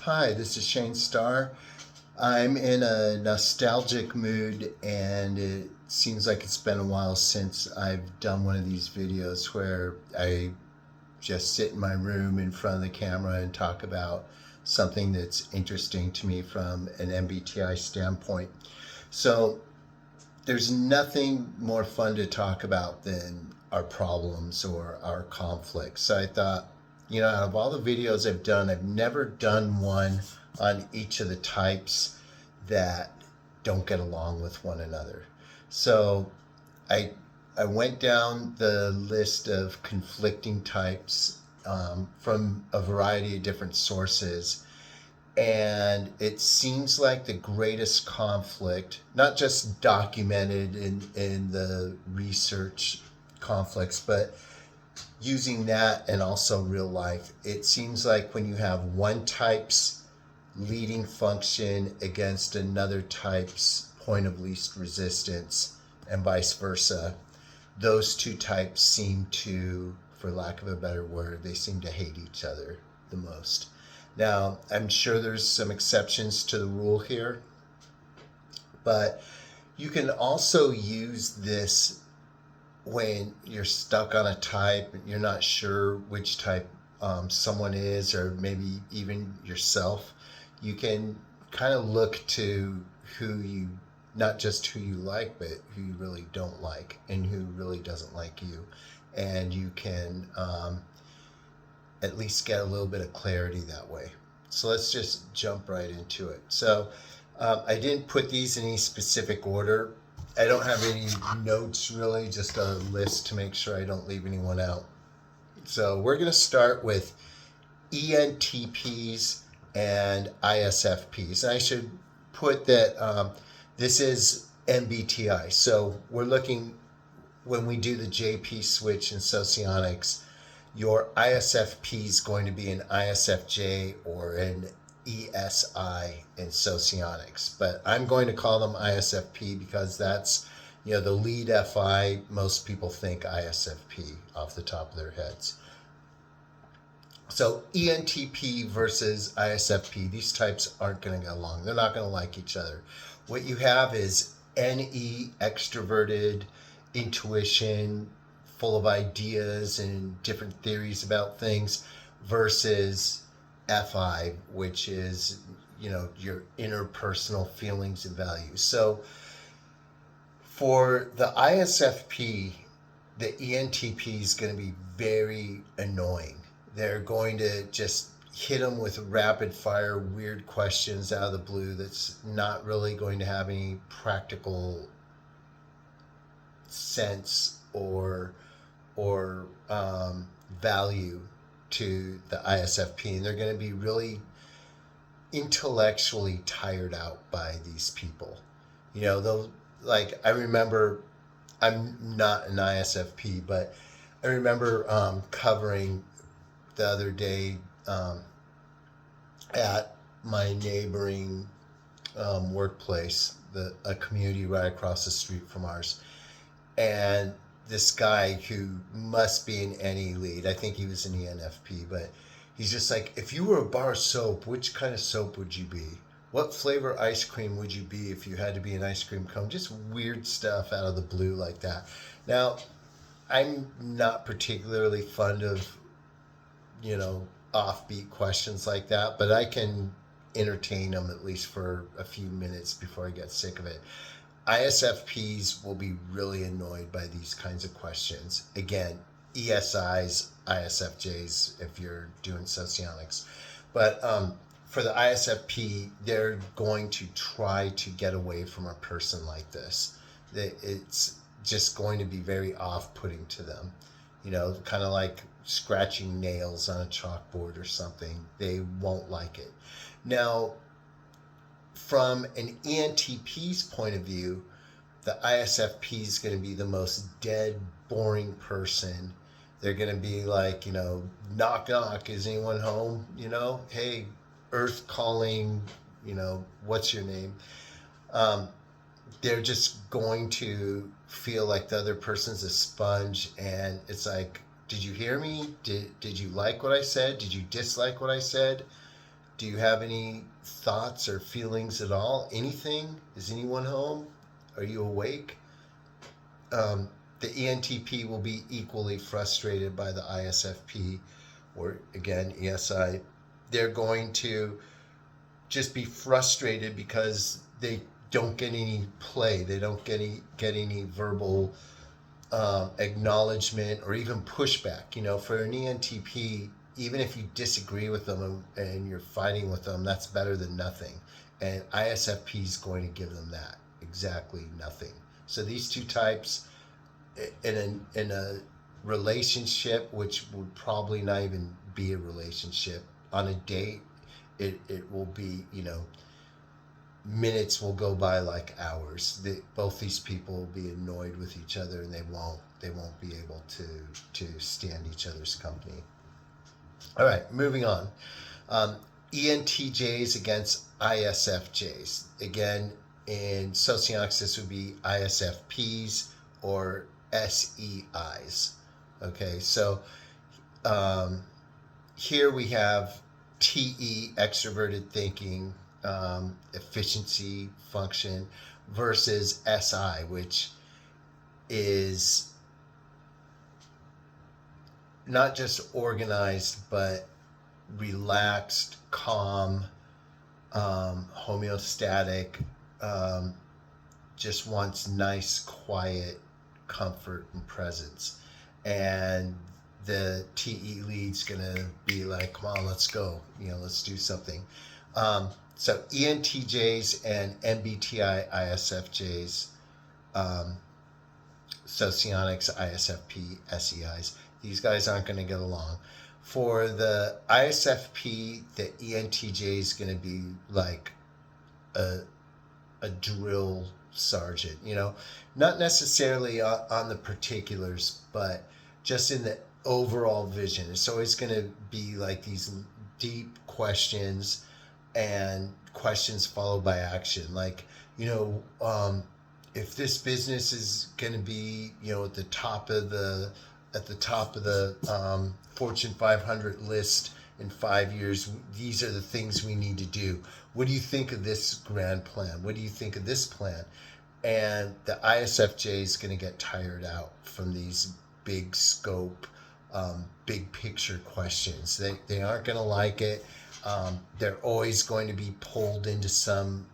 Hi, this is Shane Starr. I'm in a nostalgic mood, and it seems like it's been a while since I've done one of these videos where I just sit in my room in front of the camera and talk about something that's interesting to me from an MBTI standpoint. So there's nothing more fun to talk about than our problems or our conflicts. So I thought, out of all the videos I've done, I've never done one on each of the types that don't get along with one another. So I I went down the list of conflicting types from a variety of different sources, and it seems like the greatest conflict, not just documented in the research conflicts, but using that and also real life, it seems like when you have one type's leading function against another type's point of least resistance and vice versa, those two types seem to, for lack of a better word, they seem to hate each other the most. Now, I'm sure there's some exceptions to the rule here, but you can also use this when you're stuck on a type, you're not sure which type someone is, or maybe even yourself. You can kind of look to who you, not just who you like, but who you really don't like and who really doesn't like you. And you can at least get a little bit of clarity that way. So let's just jump right into it. So I didn't put these in any specific order. I don't have any notes really, just a list to make sure I don't leave anyone out. So we're going to start with ENTPs and ISFPs. And I should put that this is MBTI. So we're looking, when we do the JP switch in Socionics, your ISFP is going to be an ISFJ or an ESI in Socionics, but I'm going to call them ISFP because that's, the lead FI. Most people think ISFP off the top of their heads. So ENTP versus ISFP, these types aren't going to get along. They're not going to like each other. What you have is NE, extroverted, intuition, full of ideas and different theories about things, versus FI, which is, your interpersonal feelings and values. So for the ISFP, the ENTP is going to be very annoying. They're going to just hit them with rapid fire, weird questions out of the blue that's not really going to have any practical sense or value to the ISFP, and they're going to be really intellectually tired out by these people. They'll, like, I remember, I'm not an ISFP, but I remember covering the other day at my neighboring workplace, a community right across the street from ours, and this guy who must be an NE lead, I think he was an ENFP, but he's just like, if you were a bar of soap, which kind of soap would you be? What flavor ice cream would you be if you had to be an ice cream cone? Just weird stuff out of the blue like that. Now, I'm not particularly fond of, offbeat questions like that, but I can entertain them at least for a few minutes before I get sick of it. ISFPs will be really annoyed by these kinds of questions. Again, ESIs, ISFJs, if you're doing Socionics. But for the ISFP, they're going to try to get away from a person like this. It's just going to be very off-putting to them. Kind of like scratching nails on a chalkboard or something. They won't like it. Now, from an ENTP's point of view, the ISFP is going to be the most dead, boring person. They're going to be like, knock, knock, is anyone home? Hey, Earth calling, what's your name? They're just going to feel like the other person's a sponge, and it's like, did you hear me? Did you like what I said? Did you dislike what I said? Do you have any thoughts or feelings at all? Anything? Is anyone home? Are you awake? Um, the ENTP will be equally frustrated by the ISFP, or again, ESI. They're going to just be frustrated because they don't get any play. They don't get any verbal acknowledgement or even pushback. For an ENTP, even if you disagree with them and you're fighting with them, that's better than nothing. And ISFP is going to give them that exactly nothing. So these two types in a relationship, which would probably not even be a relationship, on a date, it will be, minutes will go by like hours. Both these people will be annoyed with each other, and they won't be able to stand each other's company. All right, moving on. ENTJs against ISFJs. Again, in Socionics, this would be ISFPs or SEIs. Okay, so here we have TE, extroverted thinking, efficiency function, versus SI, which is not just organized, but relaxed, calm, homeostatic, just wants nice, quiet comfort and presence. And the TE lead's gonna be like, come on, let's go, let's do something. So ENTJs and MBTI ISFJs, Socionics, ISFP, SEIs, these guys aren't going to get along. For the ISFP, the ENTJ is going to be like a drill sergeant, not necessarily on the particulars, but just in the overall vision. It's always going to be like these deep questions and questions followed by action. Like, if this business is going to be, at the top of the Fortune 500 list in 5 years, these are the things we need to do. What do you think of this grand plan? What do you think of this plan? And the ISFJ is going to get tired out from these big scope, big picture questions. They aren't going to like it. They're always going to be pulled into some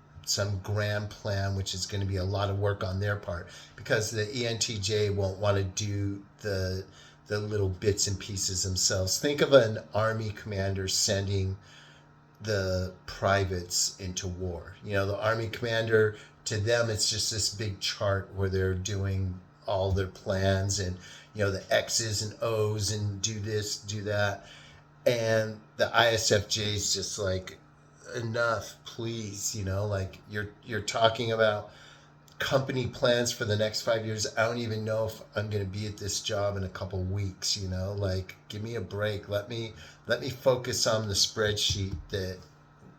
grand plan, which is going to be a lot of work on their part, because the ENTJ won't want to do the little bits and pieces themselves. Think of an army commander sending the privates into war. The army commander, to them, it's just this big chart where they're doing all their plans and, the X's and O's and do this, do that. And the ISFJ is just like, enough, please. Like you're talking about company plans for the next 5 years. I don't even know if I'm going to be at this job in a couple weeks. Like, give me a break. Let me focus on the spreadsheet that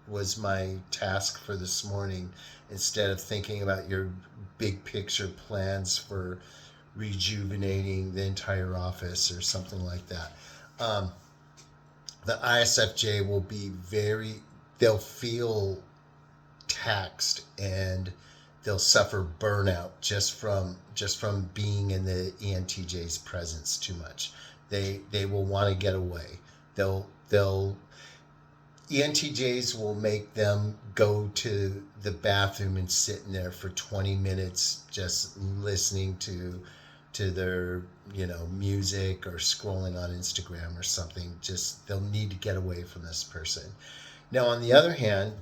was my task for this morning, instead of thinking about your big picture plans for rejuvenating the entire office or something like that. The ISFJ will be they'll feel taxed, and they'll suffer burnout just from being in the ENTJ's presence too much. They will want to get away. ENTJs will make them go to the bathroom and sit in there for 20 minutes just listening to their music or scrolling on Instagram or something. Just they'll need to get away from this person. Now, on the other hand,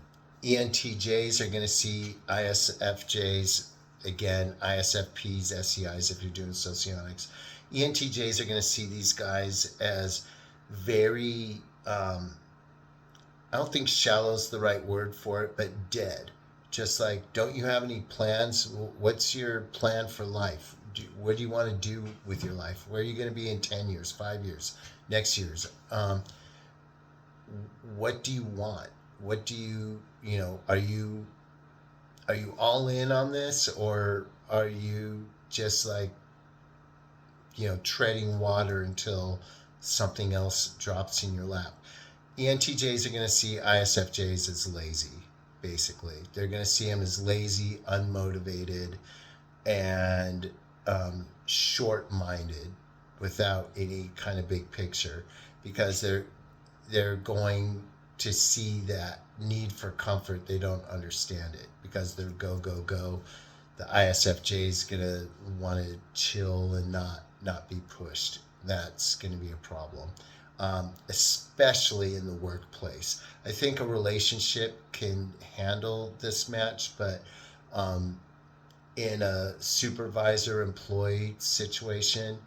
ENTJs are going to see ISFJs, again, ISFPs, SEIs if you're doing Socionics. ENTJs are going to see these guys as very, I don't think shallow is the right word for it, but dead. Just like, don't you have any plans? What's your plan for life? What do you want to do with your life? Where are you going to be in 10 years, 5 years, next year's? What do you want? What do you, are you all in on this, or are you just like, treading water until something else drops in your lap? ENTJs are going to see ISFJs as lazy, basically. They're going to see them as lazy, unmotivated, and short-minded without any kind of big picture, because they're going to see that need for comfort. They don't understand it because they're go, go, go. The ISFJ is going to want to chill and not be pushed. That's going to be a problem, especially in the workplace. I think a relationship can handle this match, but in a supervisor-employee situation,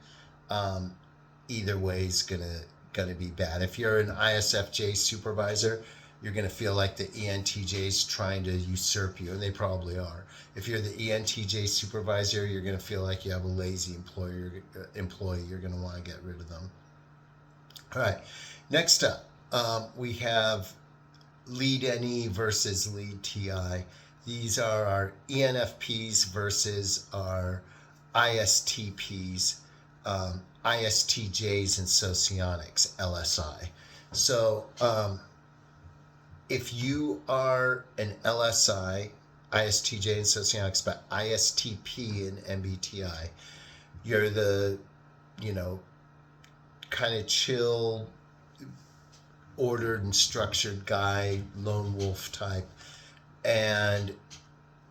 either way is gonna be bad. If you're an ISFJ supervisor, you're gonna feel like the ENTJ is trying to usurp you, and they probably are. If you're the ENTJ supervisor, you're gonna feel like you have a lazy employee. You're gonna want to get rid of them. All right. Next up, we have lead NE versus lead TI. These are our ENFPs versus our ISTPs, ISTJs, and Socionics, LSI. So if you are an LSI, ISTJ and Socionics, but ISTP and MBTI, you're the, kind of chill, ordered and structured guy, lone wolf type. And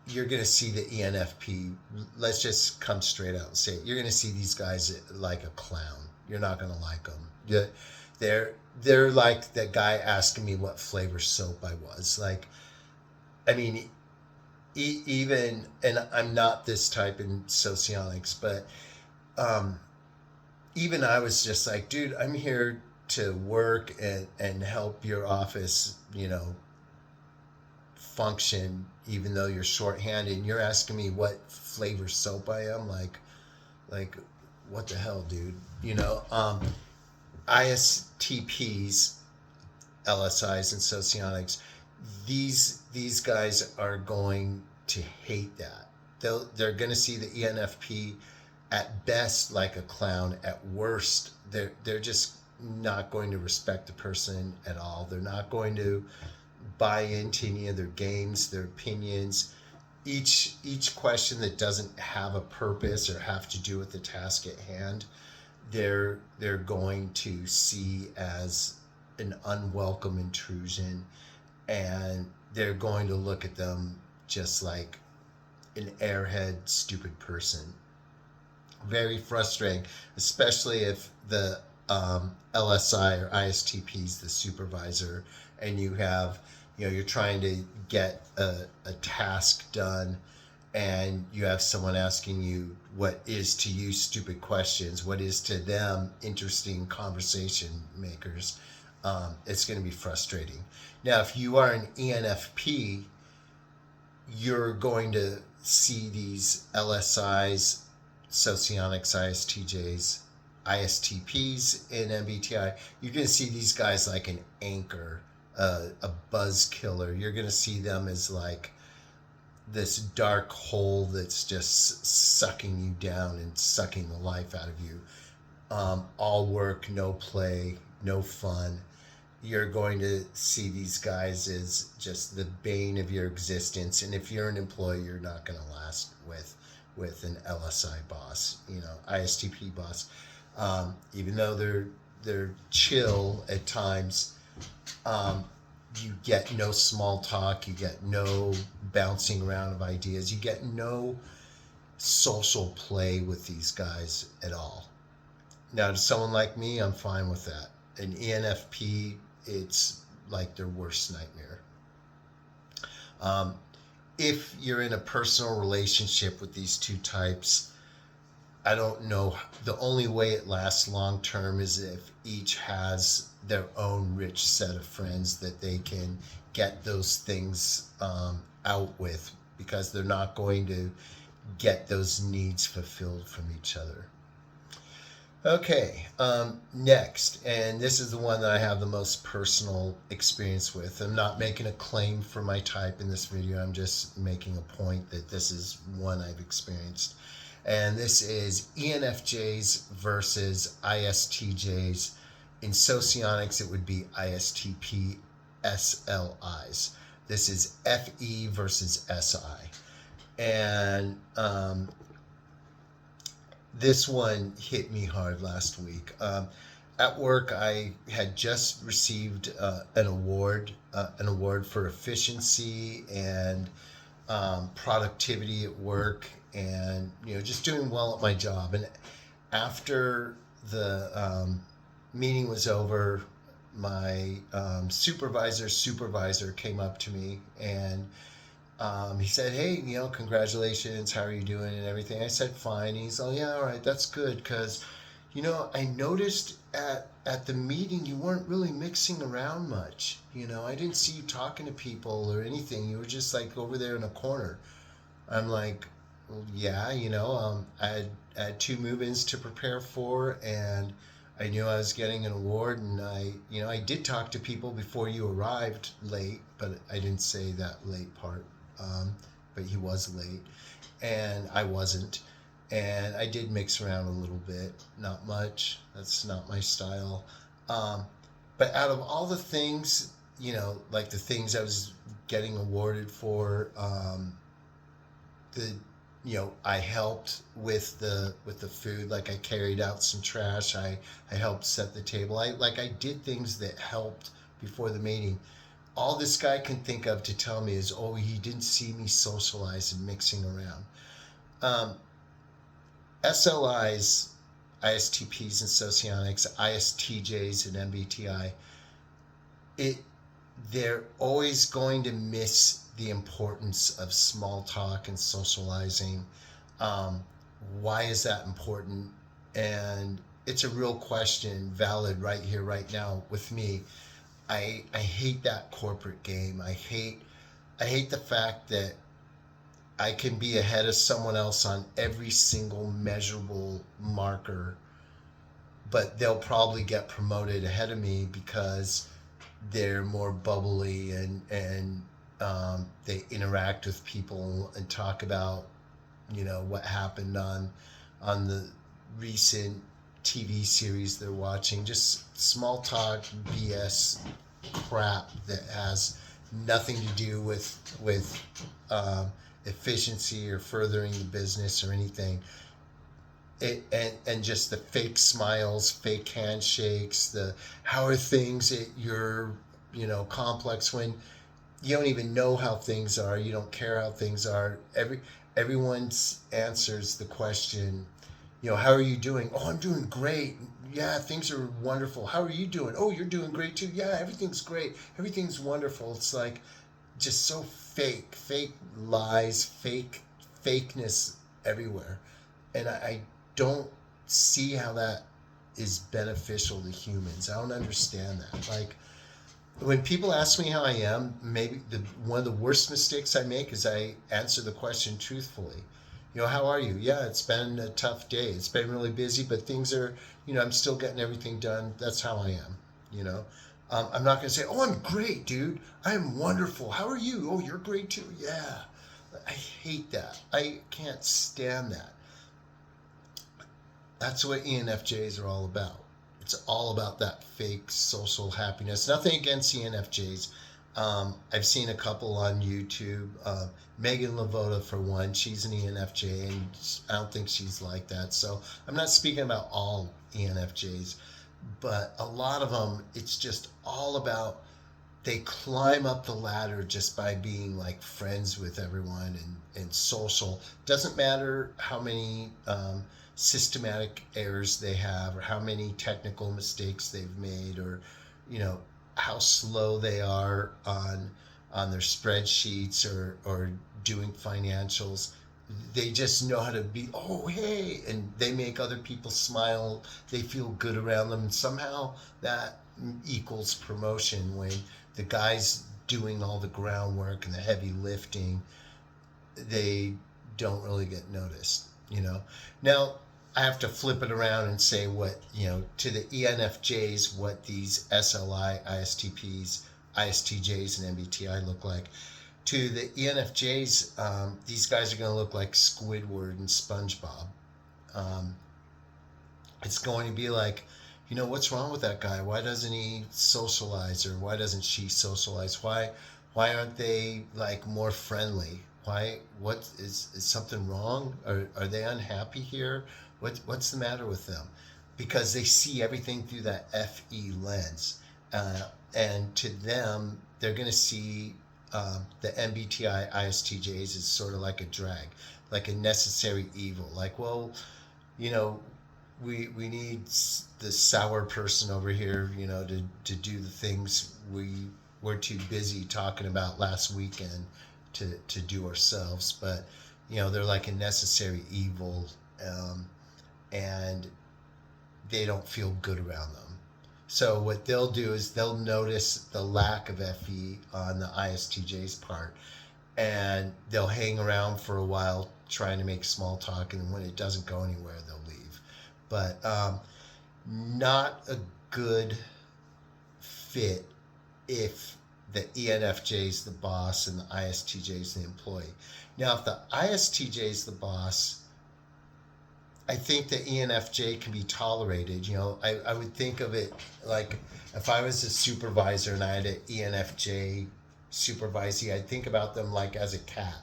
you're going to see the ENFP. Let's just come straight out and say it. You're going to see these guys like a clown. You're not going to like them. They're like the guy asking me what flavor soap I was. Like, I mean, even, and I'm not this type in Socionics, but even I was just like, dude, I'm here to work and help your office, function, even though you're shorthanded, and you're asking me what flavor soap I am. Like what the hell, dude? ISTPs, LSIs, and Socionics, these guys are going to hate that. They're going to see the ENFP at best like a clown. At worst, they're just not going to respect the person at all. They're not going to buy into any of their games, their opinions. Each question that doesn't have a purpose or have to do with the task at hand, they're going to see as an unwelcome intrusion, and they're going to look at them just like an airhead, stupid person. Very frustrating, especially if the LSI or ISTP is the supervisor, and you have, you're trying to get a task done, and you have someone asking you what is to you stupid questions, what is to them interesting conversation makers. It's going to be frustrating. Now, if you are an ENFP, you're going to see these LSIs, Socionics, ISTJs, ISTPs, and MBTI. You're going to see these guys like an anchor, a buzz killer. You're going to see them as like this dark hole that's just sucking you down and sucking the life out of you. All work, no play, no fun. You're going to see these guys as just the bane of your existence. And if you're an employee, you're not going to last with an LSI boss, ISTP boss. Even though they're chill at times, you get no small talk, you get no bouncing around of ideas, you get no social play with these guys at all. Now, to someone like me, I'm fine with that. An ENFP, it's like their worst nightmare. If you're in a personal relationship with these two types, I don't know. The only way it lasts long term is if each has their own rich set of friends that they can get those things out with, because they're not going to get those needs fulfilled from each other. Okay, next, and this is the one that I have the most personal experience with. I'm not making a claim for my type in this video. I'm just making a point that this is one I've experienced. And this is ENFJs versus ISTJs In Socionics, it would be ISTp SLIs. This is FE versus SI. And this one hit me hard last week. At work, I had just received an award for efficiency and productivity at work, and just doing well at my job. And after the meeting was over, my supervisor came up to me, and he said, "Hey, congratulations. How are you doing and everything?" I said, "Fine." He's, "Oh yeah, all right, that's good, because I noticed at the meeting you weren't really mixing around much. I didn't see you talking to people or anything. You were just like over there in a corner." I'm like, "Well, yeah, I had two move-ins to prepare for, and I knew I was getting an award, and I did talk to people before you arrived late, but I didn't say that late part. But he was late, and I wasn't. And I did mix around a little bit, not much. That's not my style. But out of all the things, like the things I was getting awarded for, I helped with the food. Like I carried out some trash. I helped set the table. I did things that helped before the meeting. All this guy can think of to tell me is, oh, he didn't see me socialize and mixing around. SLIs, ISTPs and Socionics, ISTJs and MBTI, they're always going to miss the importance of small talk and socializing. Why is that important? And it's a real question, valid right here, right now with me. I hate that corporate game. I hate the fact that I can be ahead of someone else on every single measurable marker, but they'll probably get promoted ahead of me because they're more bubbly and they interact with people and talk about what happened on the recent TV series they're watching. Just small talk BS crap that has nothing to do with efficiency or furthering the business or anything. And just the fake smiles, fake handshakes, the how are things at your complex, when you don't even know how things are, you don't care how things are. Everyone answers the question, how are you doing? Oh, I'm doing great. Yeah, things are wonderful. How are you doing? Oh, you're doing great too. Yeah, everything's great. Everything's wonderful. It's like just so fake lies, fakeness everywhere. And I don't see how that is beneficial to humans. I don't understand that. Like, when people ask me how I am, maybe one of the worst mistakes I make is I answer the question truthfully. How are you? Yeah, it's been a tough day. It's been really busy, but things are, I'm still getting everything done. That's how I am. I'm not going to say, oh, I'm great, dude. I'm wonderful. How are you? Oh, you're great too. Yeah. I hate that. I can't stand that. That's what ENFJs are all about. It's all about that fake social happiness. Nothing against ENFJs. I've seen a couple on YouTube. Megan Lavoda, for one, she's an ENFJ, and I don't think she's like that. So I'm not speaking about all ENFJs, but a lot of them, it's just all about, they climb up the ladder just by being like friends with everyone and social. Doesn't matter how many systematic errors they have, or how many technical mistakes they've made, or how slow they are on their spreadsheets or doing financials. They just know how to be, oh hey, and they make other people smile. They feel good around them, and somehow that equals promotion. When the guys doing all the groundwork and the heavy lifting, they don't really get noticed. Now I have to flip it around and say what, to the ENFJs, what these SLI, ISTPs, ISTJs, and MBTI look like. To the ENFJs, these guys are going to look like Squidward and SpongeBob. It's going to be like, what's wrong with that guy? Why doesn't he socialize, or why doesn't she socialize? Why aren't they like more friendly? What is something wrong? Are they unhappy here? What's the matter with them? Because they see everything through that FE lens. And to them, they're going to see the MBTI ISTJs as sort of like a drag, like a necessary evil. Like, well, you know, we need this sour person over here, to do the things we're too busy talking about last weekend to do ourselves. But they're like a necessary evil, and they don't feel good around them. So what they'll do is they'll notice the lack of FE on the ISTJ's part, and they'll hang around for a while trying to make small talk, and when it doesn't go anywhere, they'll leave. But not a good fit if the ENFJ is the boss and the ISTJ is the employee. Now, if the ISTJ is the boss, I think the ENFJ can be tolerated. I would think of it like if I was a supervisor and I had an ENFJ supervisee, I'd think about them like as a cat.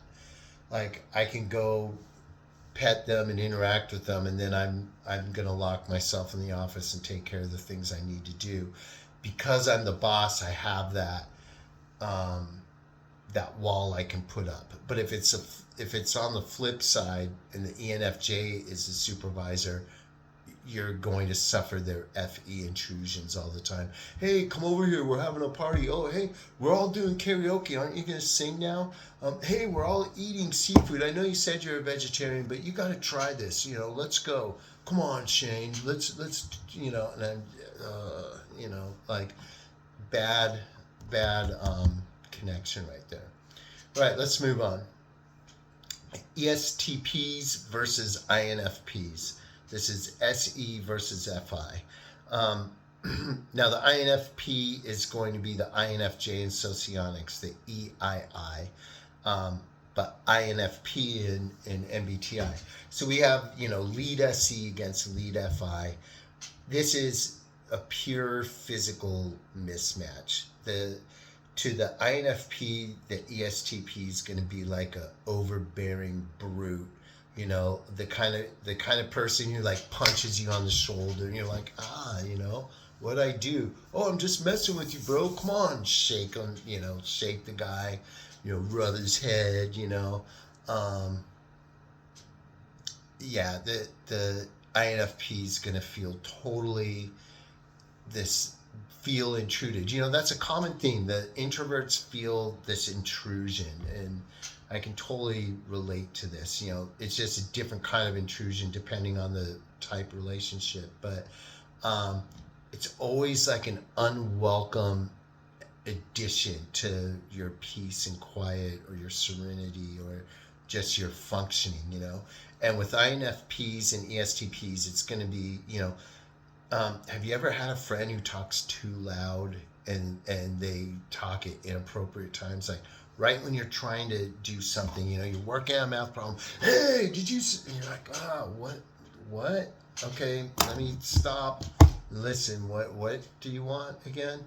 Like I can go pet them and interact with them, and then I'm gonna lock myself in the office and take care of the things I need to do. Because I'm the boss, I have that that wall I can put up. But if it's on the flip side and the ENFJ is the supervisor, you're going to suffer their FE intrusions all the time. Hey, come over here. We're having a party. Oh, hey, we're all doing karaoke. Aren't you going to sing now? Hey, we're all eating seafood. I know you said you're a vegetarian, but you got to try this. Let's go. Come on, Shane. Let's and I'm, like bad connection right there. All right, let's move on. ESTPs versus INFPs. This is SE versus FI. Now, the INFP is going to be the INFJ in Socionics, the EII, but INFP in MBTI. So we have, lead SE against lead FI. This is a pure physical mismatch. To the INFP, the ESTP is going to be like a overbearing brute. The kind of person who like punches you on the shoulder, and you're like, what'd I do? Oh, I'm just messing with you, bro. Come on, shake him, shake the guy, rub his head, yeah, the INFP is gonna feel totally feel intruded. That's a common theme. The introverts feel this intrusion, and I can totally relate to this. It's just a different kind of intrusion depending on the type relationship, but it's always like an unwelcome addition to your peace and quiet, or your serenity, or just your functioning. And with INFPs and ESTPs, it's going to be, have you ever had a friend who talks too loud, and they talk at inappropriate times, like right when you're trying to do something, you're working on a math problem. Hey, did you? And you're like, what? Okay, let me stop. Listen, what do you want again?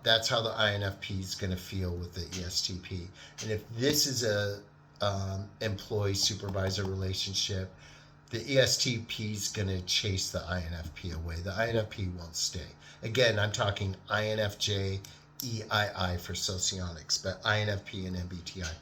That's how the INFP is going to feel with the ESTP. And if this is a employee supervisor relationship, the ESTP is going to chase the INFP away. The INFP won't stay. Again, I'm talking INFJ, EII for Socionics, but INFP and MBTI.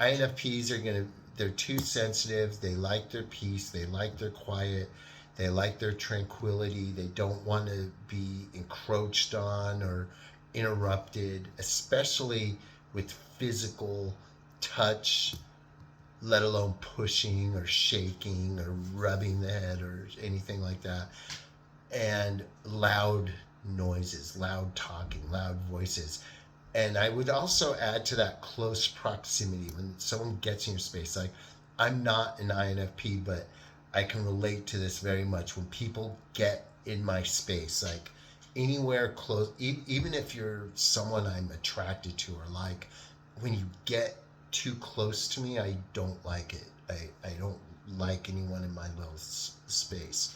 INFPs they're too sensitive. They like their peace. They like their quiet. They like their tranquility. They don't want to be encroached on or interrupted, especially with physical touch, let alone pushing or shaking or rubbing the head or anything like that. And loud noises, loud talking, loud voices. And I would also add to that close proximity. When someone gets in your space, like I'm not an INFP, but I can relate to this very much. When people get in my space, like anywhere close, even if you're someone I'm attracted to or like, when you get too close to me, I don't like it. I don't like anyone in my little space.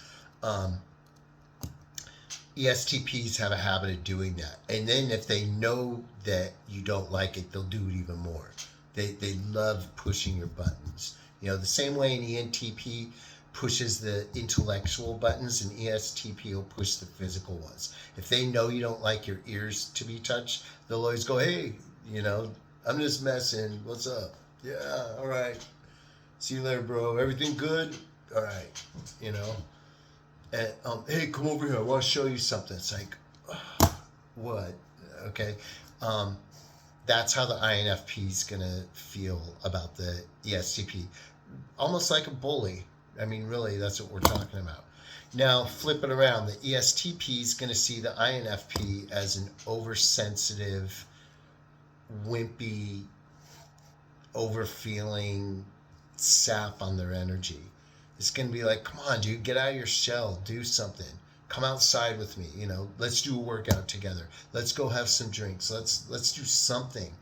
ESTPs have a habit of doing that. And then if they know that you don't like it, they'll do it even more. They love pushing your buttons. The same way an ENTP pushes the intellectual buttons, and ESTP will push the physical ones. If they know you don't like your ears to be touched, they'll always go, hey, I'm just messing. What's up? Yeah, all right. See you later, bro. Everything good? All right. And hey, come over here. I want to show you something. It's like, what? Okay. That's how the INFP is going to feel about the ESTP. Almost like a bully. I mean, really, that's what we're talking about. Now, flip it around. The ESTP is going to see the INFP as an oversensitive, wimpy, overfeeling sap on their energy. It's going to be like, come on, dude, get out of your shell, do something. Come outside with me, let's do a workout together. Let's go have some drinks. Let's do something.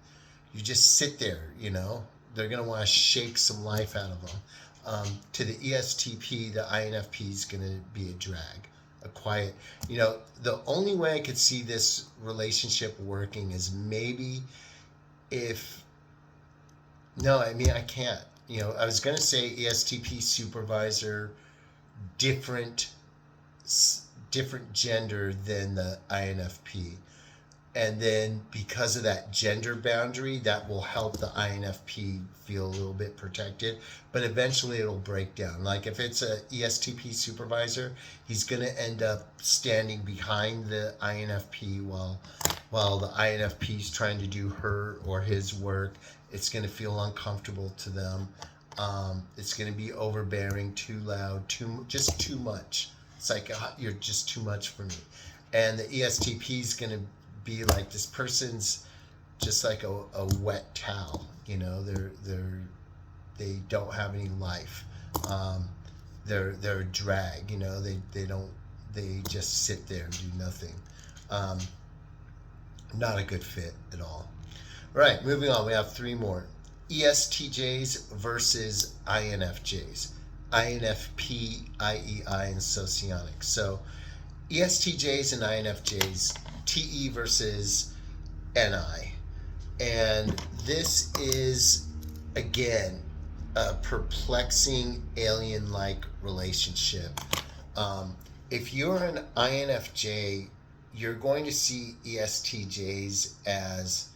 You just sit there, They're going to want to shake some life out of them. To the ESTP, the INFP is going to be a drag, a quiet. The only way I could see this relationship working is maybe if, no, I mean, I can't. I was going to say ESTP supervisor, different gender than the INFP. And then because of that gender boundary, that will help the INFP feel a little bit protected. But eventually it'll break down. Like if it's a ESTP supervisor, he's going to end up standing behind the INFP while the INFP is trying to do her or his work. It's going to feel uncomfortable to them. It's going to be overbearing, too loud, just too much. It's like, you're just too much for me. And the ESTP is going to be like, this person's just like a wet towel. They don't have any life. They're a drag. They just sit there and do nothing. Not a good fit at all. All right, moving on. We have three more. ESTJs versus INFJs. INFp, IEI, and Socionics. So ESTJs and INFJs, TE versus NI. And this is, again, a perplexing alien-like relationship. If you're an INFJ, you're going to see ESTJs as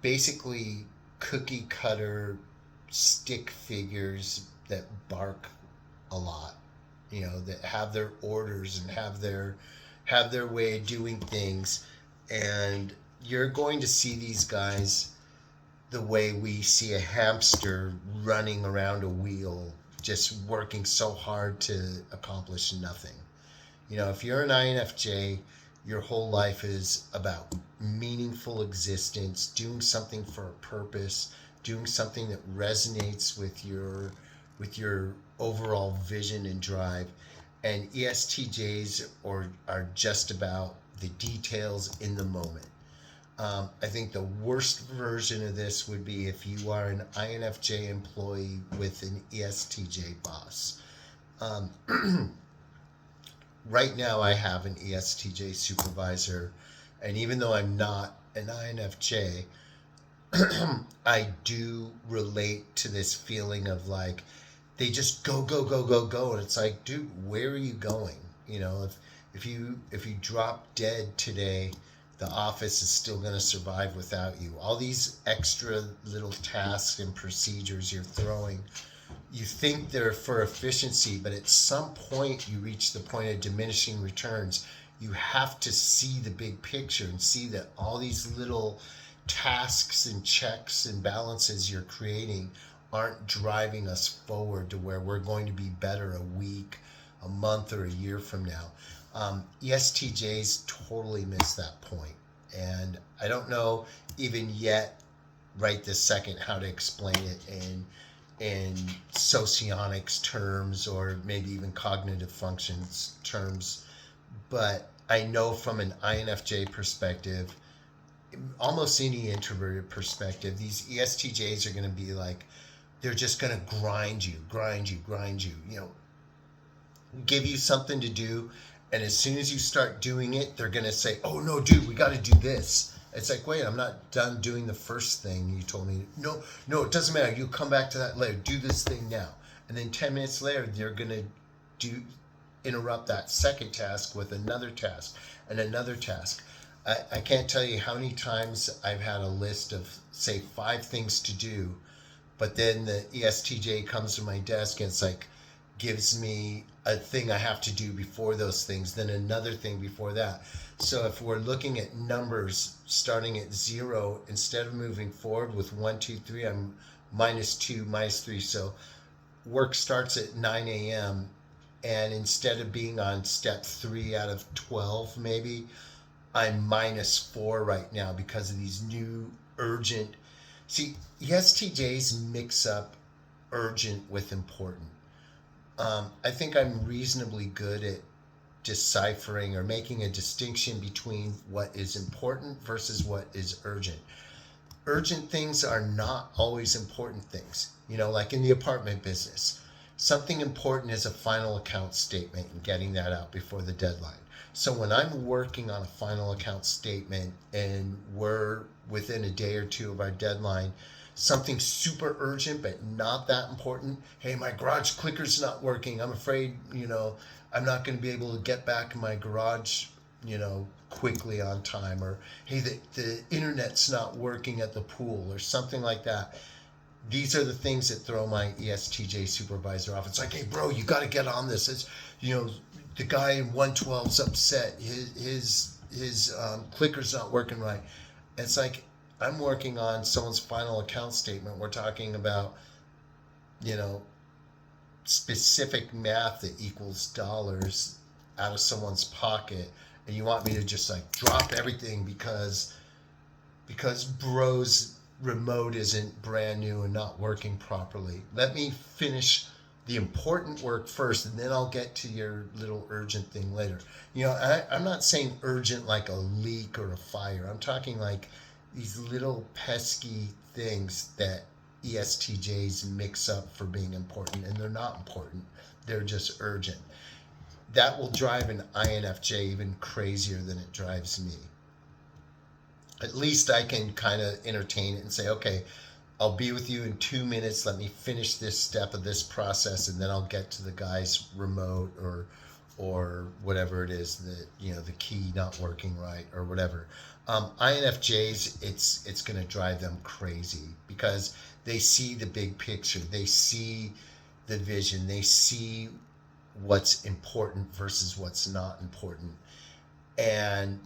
basically cookie cutter stick figures that bark a lot, that have their orders and have their way of doing things. And you're going to see these guys the way we see a hamster running around a wheel, just working so hard to accomplish nothing. If you're an INFJ, your whole life is about meaningful existence, doing something for a purpose, doing something that resonates with your overall vision and drive. And ESTJs are just about the details in the moment. I think the worst version of this would be if you are an INFJ employee with an ESTJ boss. Right now I have an ESTJ supervisor, and even though I'm not an INFJ, I do relate to this feeling of like, they just go, go, go, go, go. And it's like, dude, where are you going? If you drop dead today, the office is still going to survive without you. All these extra little tasks and procedures you're throwing, you think they're for efficiency, but at some point you reach the point of diminishing returns. You have to see the big picture and see that all these little tasks and checks and balances you're creating aren't driving us forward to where we're going to be better a week, a month, or a year from now. ESTJs totally miss that point. And I don't know even yet, right this second, how to explain it in socionics terms or maybe even cognitive functions terms. But I know from an INFJ perspective, almost any introverted perspective, these ESTJs are going to be like, they're just going to grind you, give you something to do, And as soon as you start doing it, they're going to say, oh, no, dude, we got to do this. It's like, wait, I'm not done doing the first thing you told me. No, no, it doesn't matter. You'll come back to that later. Do this thing now. And then 10 minutes later, they're going to interrupt that second task with another task and another task. I can't tell you how many times I've had a list of, say, 5 things to do, but then the ESTJ comes to my desk and it's like, gives me a thing I have to do before those things, then another thing before that. So if we're looking at numbers starting at 0, instead of moving forward with 1, 2, 3, I'm -2, -3. So work starts at 9 a.m. and instead of being on step 3 out of 12, maybe, I'm -4 right now because of these new urgent. See, ESTJs mix up urgent with important. I think I'm reasonably good at deciphering or making a distinction between what is important versus what is urgent. Urgent things are not always important things. You know, like in the apartment business, something important is a final account statement and getting that out before the deadline. So when I'm working on a final account statement and we're within a day or two of our deadline, something super urgent but not that important. Hey, my garage clicker's not working. I'm afraid, I'm not going to be able to get back in my garage, quickly on time. Or, hey, the internet's not working at the pool or something like that. These are the things that throw my ESTJ supervisor off. It's like, hey, bro, you got to get on this. It's, the guy in 112's upset. His clicker's not working right. It's like, I'm working on someone's final account statement. We're talking about, specific math that equals dollars out of someone's pocket. And you want me to just like drop everything because bro's remote isn't brand new and not working properly. Let me finish the important work first, and then I'll get to your little urgent thing later. I'm not saying urgent like a leak or a fire. I'm talking like these little pesky things that ESTJs mix up for being important, and they're not important. They're just urgent. That will drive an INFJ even crazier than it drives me. At least I can kind of entertain it and say, okay, I'll be with you in 2 minutes. Let me finish this step of this process, and then I'll get to the guy's remote or whatever it is that, the key not working right or whatever. INFJs, it's going to drive them crazy because they see the big picture. They see the vision. They see what's important versus what's not important. And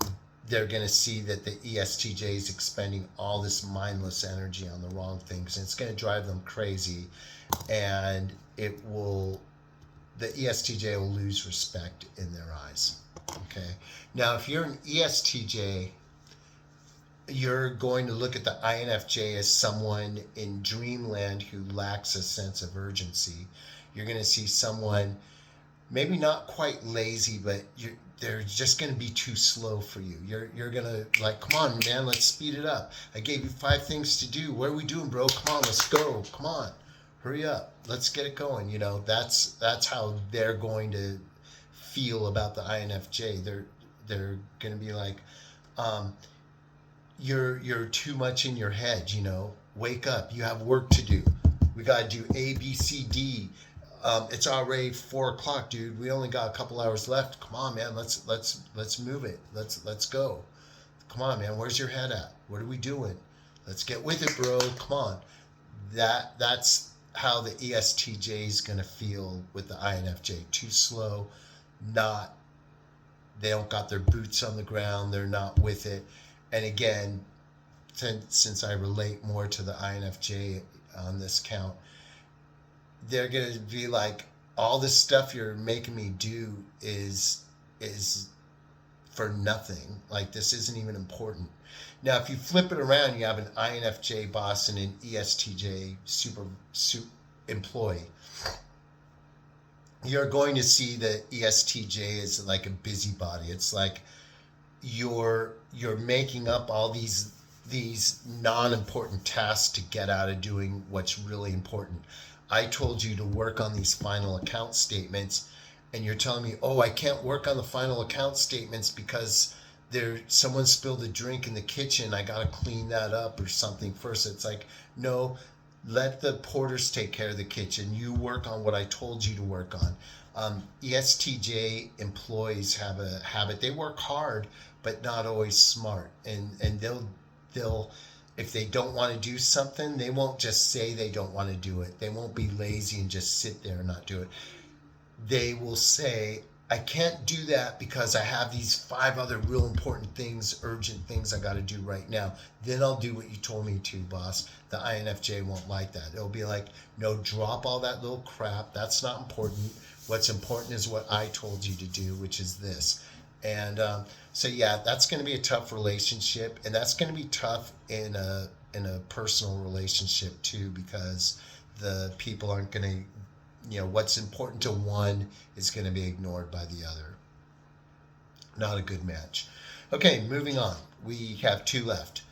they're going to see that the ESTJ is expending all this mindless energy on the wrong things. And it's going to drive them crazy. And the ESTJ will lose respect in their eyes. Okay. Now, if you're an ESTJ, you're going to look at the INFJ as someone in dreamland who lacks a sense of urgency. You're going to see someone maybe not quite lazy, but they're just going to be too slow for you. You're going to like, come on, man, let's speed it up. I gave you 5 things to do. What are we doing, bro? Come on, let's go. Come on, hurry up. Let's get it going. That's how they're going to feel about the INFJ. They're going to be like, you're too much in your head, wake up, you have work to do. We got to do A, B, C, D. It's already 4:00, dude. We only got a couple hours left. Come on, man. Let's move it. Let's go. Come on, man. Where's your head at? What are we doing? Let's get with it, bro. Come on. That's how the ESTJ is going to feel with the INFJ. Too slow, they don't got their boots on the ground. They're not with it. And again, since I relate more to the INFJ on this count, they're going to be like, all this stuff you're making me do is for nothing. Like, this isn't even important. Now, if you flip it around, you have an INFJ boss and an ESTJ super employee. You're going to see the ESTJ as like a busybody. It's like you're making up all these non-important tasks to get out of doing what's really important. I told you to work on these final account statements, and you're telling me, oh, I can't work on the final account statements because someone spilled a drink in the kitchen, I got to clean that up or something first. It's like, no, let the porters take care of the kitchen. You work on what I told you to work on. ESTJ employees have a habit. They work hard, but not always smart. And they'll if they don't want to do something, they won't just say they don't want to do it. They won't be lazy and just sit there and not do it. They will say, I can't do that because I have these 5 other real important things, urgent things I got to do right now. Then I'll do what you told me to, boss. The INFJ won't like that. It'll be like, no, drop all that little crap. That's not important. What's important is what I told you to do, which is this. And so, yeah, that's going to be a tough relationship. And that's going to be tough in a personal relationship, too, because the people aren't going to, what's important to one is going to be ignored by the other. Not a good match. Okay, moving on. We have 2 left.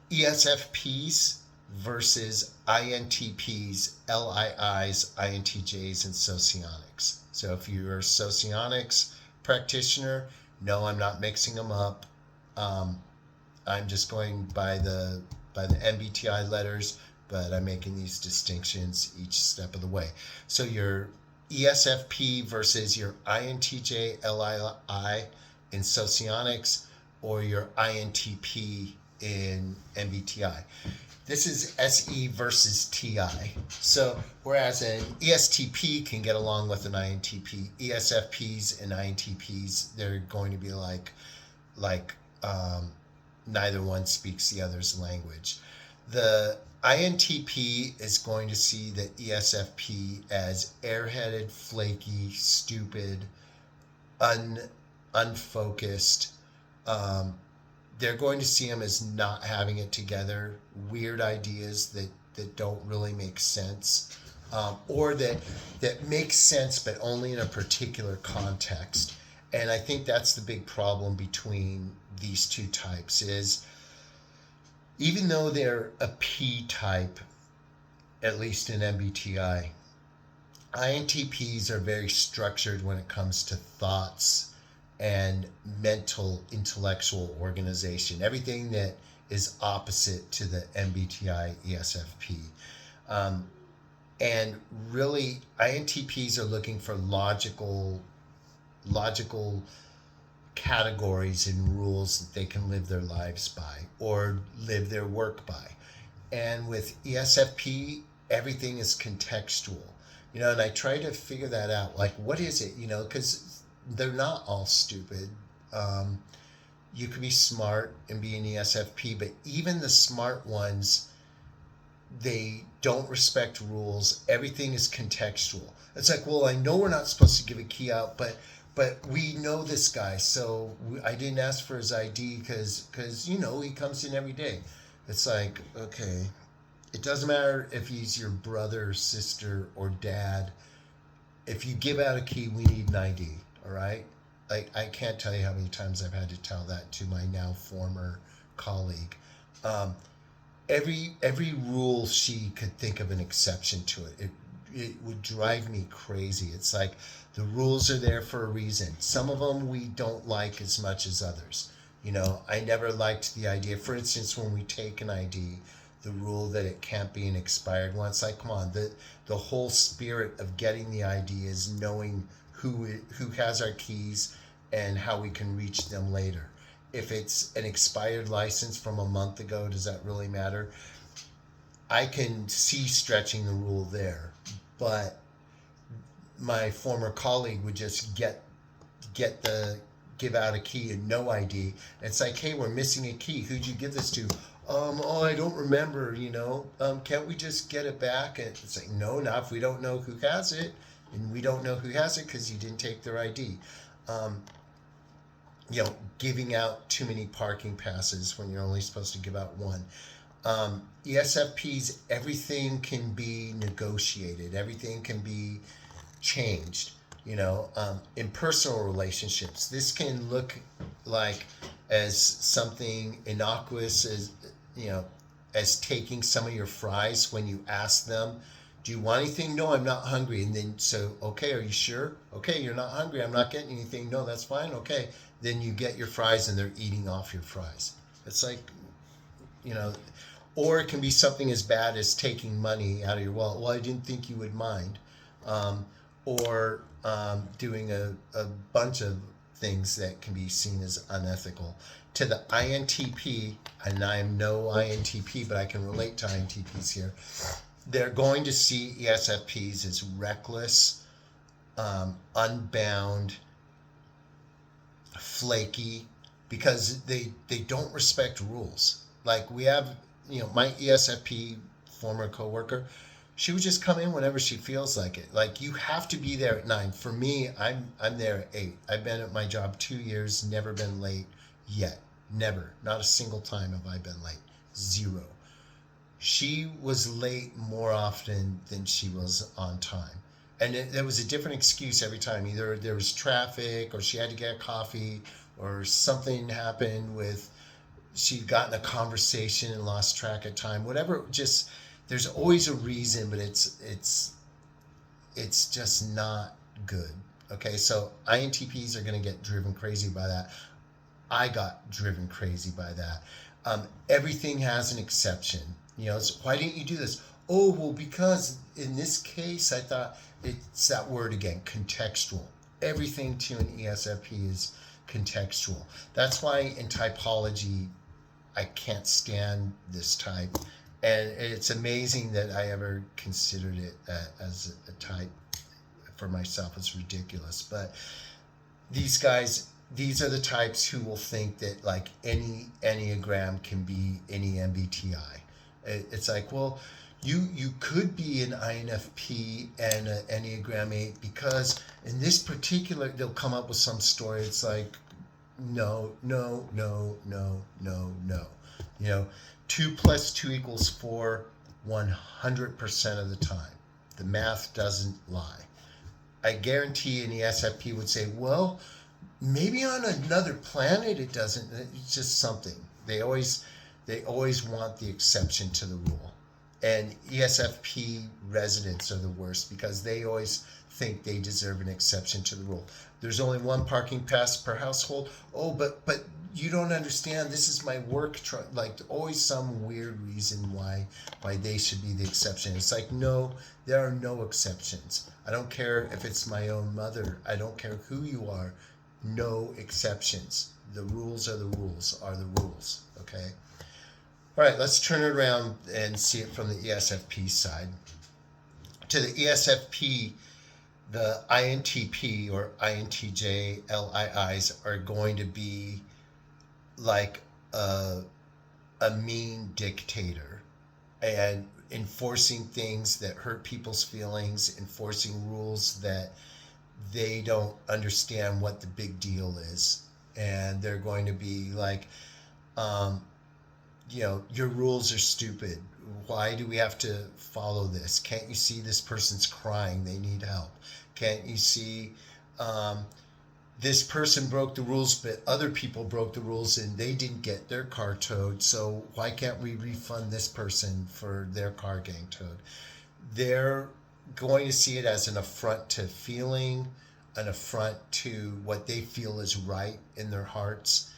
ESFPs versus INTPs, LIIs, INTJs, and Socionics. So if you're a Socionics practitioner, no, I'm not mixing them up. I'm just going by the MBTI letters, but I'm making these distinctions each step of the way. So your ESFP versus your INTJ, LII in Socionics, or your INTp in MBTI. This is SE versus TI. So whereas an ESTP can get along with an INTP, ESFPs and INTPs, they're going to be like neither one speaks the other's language. The INTP is going to see the ESFP as airheaded, flaky, stupid, unfocused. They're going to see him as not having it together, weird ideas that don't really make sense, or that make sense but only in a particular context. And I think that's the big problem between these 2 types is, even though they're a P type, at least in MBTI, INTPs are very structured when it comes to thoughts and mental, intellectual organization. Everything that is opposite to the MBTI ESFP. And really, INTPs are looking for logical categories and rules that they can live their lives by or live their work by. And with ESFP, everything is contextual, and I try to figure that out. Like, what is it, because they're not all stupid. You could be smart and be an ESFP, but even the smart ones, they don't respect rules. Everything is contextual. It's like, well, I know we're not supposed to give a key out, but we know this guy, so I didn't ask for his ID because he comes in every day. It's like, okay, it doesn't matter if he's your brother, sister, or dad. If you give out a key, we need an ID, all right? Like, I can't tell you how many times I've had to tell that to my now former colleague. Every rule, she could think of an exception to it. It would drive me crazy. It's like, the rules are there for a reason. Some of them we don't like as much as others. I never liked the idea. For instance, when we take an ID, the rule that it can't be an expired one. It's like, come on, the whole spirit of getting the ID is knowing who has our keys and how we can reach them later. If it's an expired license from a month ago, does that really matter? I can see stretching the rule there, but my former colleague would just give out a key and no ID. It's like, hey, we're missing a key. Who'd you give this to? Oh, I don't remember, can't we just get it back? And it's like, no, not if we don't know who has it. And we don't know who has it because you didn't take their ID. Giving out too many parking passes when you're only supposed to give out one. ESFPs, everything can be negotiated. Everything can be changed. In personal relationships, this can look like as something innocuous as taking some of your fries when you ask them Do you want anything? No, I'm not hungry. And then, so, okay, are you sure? Okay, you're not hungry. I'm not getting anything. No, that's fine. Okay. Then you get your fries and they're eating off your fries. It's like, you know, or it can be something as bad as taking money out of your wallet. Well, I didn't think you would mind. Um, or doing a bunch of things that can be seen as unethical. To the INTP, and I am no INTP, but I can relate to INTPs here, they're going to see ESFPs as reckless, unbound, flaky, because they don't respect rules. Like we have, my ESFP former coworker, she would just come in whenever she feels like it. Like you have to be there at 9. For me, I'm there at 8. I've been at my job 2 years, never been late yet. Never. Not a single time have I been late. 0. She was late more often than she was on time. And there was a different excuse every time. Either there was traffic, or she had to get coffee, or something happened with, she'd gotten a conversation and lost track of time. Whatever, just, there's always a reason, but it's just not good. Okay, so INTPs are going to get driven crazy by that. I got driven crazy by that. Everything has an exception. Why didn't you do this? Oh, well, because in this case, I thought, it's that word again, contextual. Everything to an ESFP is contextual. That's why in typology, I can't stand this type. And it's amazing that I ever considered it as a type for myself. It's ridiculous. But these guys, these are the types who will think that like any Enneagram can be any MBTI. It's like, well, you could be an INFP and an Enneagram 8 because in this particular, they'll come up with some story. It's like, no. 2 plus 2 equals 4 100% of the time. The math doesn't lie. I guarantee an ESFP would say, well, maybe on another planet it doesn't. It's just something. They always want the exception to the rule. And ESFP residents are the worst because they always think they deserve an exception to the rule. There's only 1 parking pass per household. Oh, but you don't understand. This is my work. Like always some weird reason why they should be the exception. It's like, no, there are no exceptions. I don't care if it's my own mother. I don't care who you are. No exceptions. The rules are the rules are the rules. Okay. All right, let's turn it around and see it from the ESFP side. To the ESFP, the INTP or INTJ LIIs are going to be like a mean dictator and enforcing things that hurt people's feelings, enforcing rules that they don't understand what the big deal is. And they're going to be like, your rules are stupid. Why do we have to follow this? Can't you see this person's crying? They need help. Can't you see this person broke the rules, but other people broke the rules and they didn't get their car towed. So why can't we refund this person for their car getting towed? They're going to see it as an affront to feeling, an affront to what they feel is right in their hearts.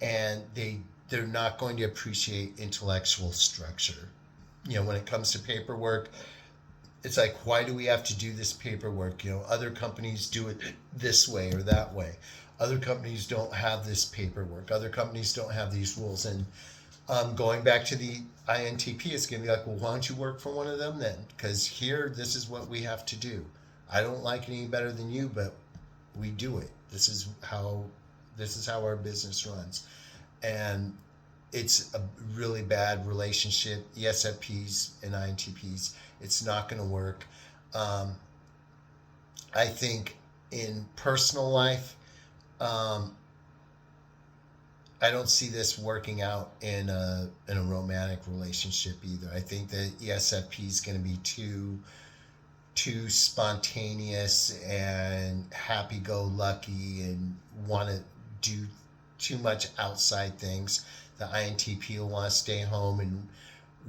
And they're not going to appreciate intellectual structure. When it comes to paperwork, it's like, why do we have to do this paperwork? Other companies do it this way or that way. Other companies don't have this paperwork. Other companies don't have these rules. And going back to the INTP, it's going to be like, well, why don't you work for one of them then? Because here, this is what we have to do. I don't like it any better than you, but we do it. This is how our business runs. And it's a really bad relationship. ESFPs and INTPs, it's not going to work. I think in personal life, I don't see this working out in a romantic relationship either. I think that ESFP is going to be too spontaneous and happy-go-lucky and want to do too much outside things. The INTP will want to stay home and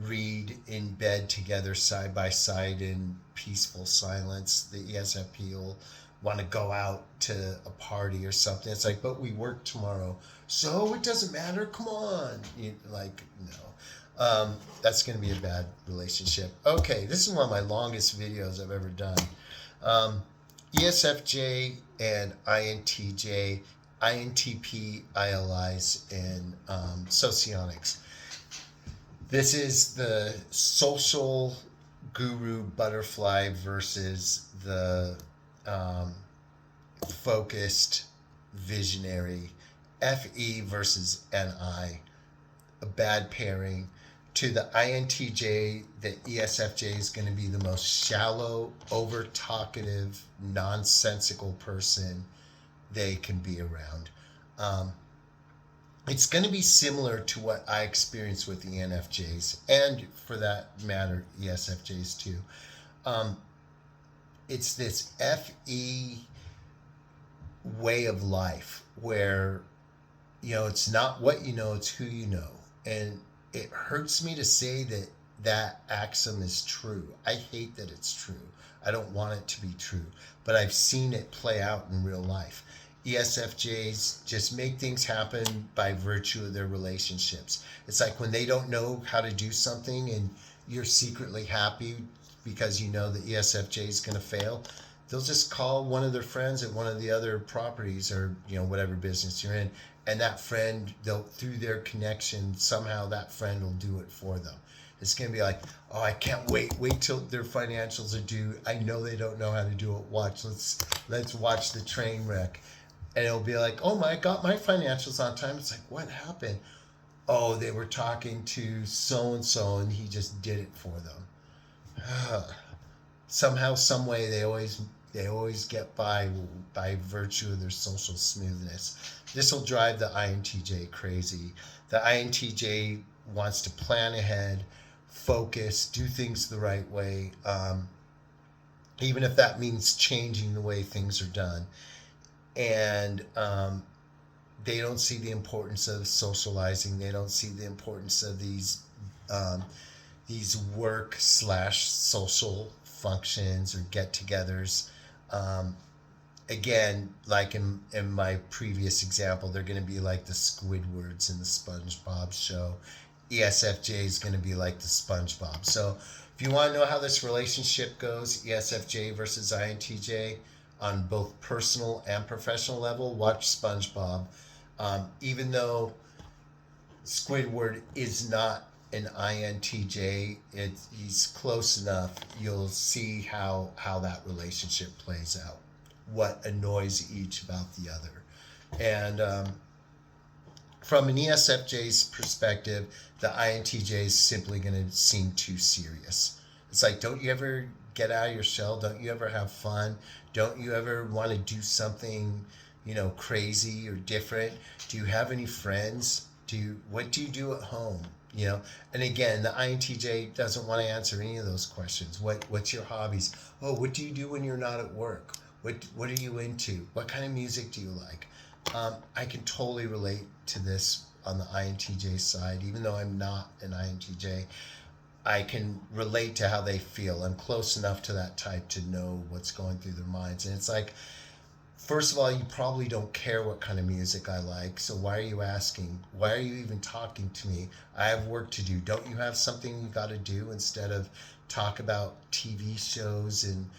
read in bed together side by side in peaceful silence. The ESFP will want to go out to a party or something. It's like, but we work tomorrow, so it doesn't matter. Come on, no. That's going to be a bad relationship. Okay, this is one of my longest videos I've ever done. ESFJ and INTJ, INTp, ILIs, and Socionics. This is the social guru butterfly versus the focused visionary FE versus NI. A bad pairing. To the INTJ, the ESFJ is going to be the most shallow, over talkative, nonsensical person they can be around. It's going to be similar to what I experienced with the ENFJs, and for that matter, ESFJs too. It's this FE way of life where, it's not what you know, it's who you know. And it hurts me to say that that axiom is true. I hate that it's true. I don't want it to be true, but I've seen it play out in real life. ESFJs just make things happen by virtue of their relationships. It's like when they don't know how to do something and you're secretly happy because you know the ESFJ is going to fail, they'll just call one of their friends at one of the other properties or, whatever business you're in. And that friend, through their connection, somehow that friend will do it for them. It's going to be like, oh, I can't wait till their financials are due. I know they don't know how to do it. Let's watch the train wreck. And it'll be like, oh, I got my financials on time. It's like, what happened? Oh, they were talking to so-and-so and he just did it for them. Somehow, some way, they always get by virtue of their social smoothness. This will drive the INTJ crazy. The INTJ wants to plan ahead, focus, do things the right way, even if that means changing the way things are done. And they don't see the importance of socializing. They don't see the importance of these work/social functions or get-togethers. Again, like in my previous example, they're going to be like the Squidwards in the SpongeBob show. ESFJ is going to be like the SpongeBob. So if you want to know how this relationship goes, ESFJ versus INTJ, on both personal and professional level, watch SpongeBob. Even though Squidward is not an INTJ, he's close enough. You'll see how that relationship plays out, what annoys each about the other. And from an ESFJ's perspective, the INTJ is simply going to seem too serious. It's like, don't you ever get out of your shell? Don't you ever have fun? Don't you ever want to do something, crazy or different? Do you have any friends? What do you do at home? And again, the INTJ doesn't want to answer any of those questions. What's your hobbies? Oh, what do you do when you're not at work? What are you into? What kind of music do you like? I can totally relate to this on the INTJ side, even though I'm not an INTJ. I can relate to how they feel. I'm close enough to that type to know what's going through their minds. And it's like, first of all, you probably don't care what kind of music I like. So why are you asking? Why are you even talking to me? I have work to do. Don't you have something you got to do instead of talk about TV shows and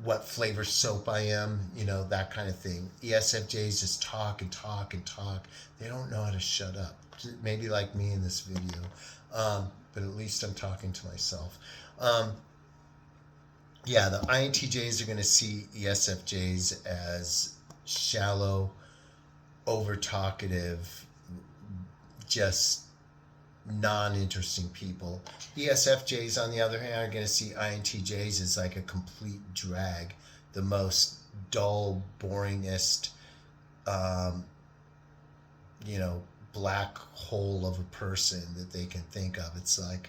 what flavor soap I am, that kind of thing. ESFJs just talk and talk and talk. They don't know how to shut up. Maybe like me in this video. But at least I'm talking to myself. The INTJs are going to see ESFJs as shallow, over-talkative, just non-interesting people. ESFJs, on the other hand, are going to see INTJs as like a complete drag, the most dull, boringest, black hole of a person that they can think of. It's like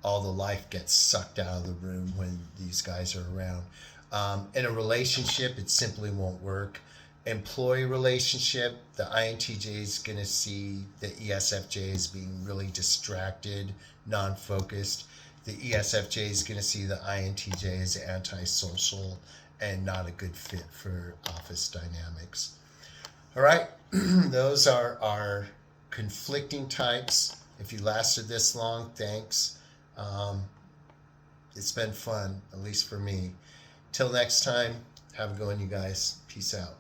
all the life gets sucked out of the room when these guys are around. In a relationship, it simply won't work. employee relationship, the INTJ is going to see the ESFJ as being really distracted, non-focused. The ESFJ is going to see the INTJ as antisocial and not a good fit for office dynamics. All right, those are our conflicting types. If you lasted this long, thanks. It's been fun, at least for me. Till next time, have a good one, you guys. Peace out.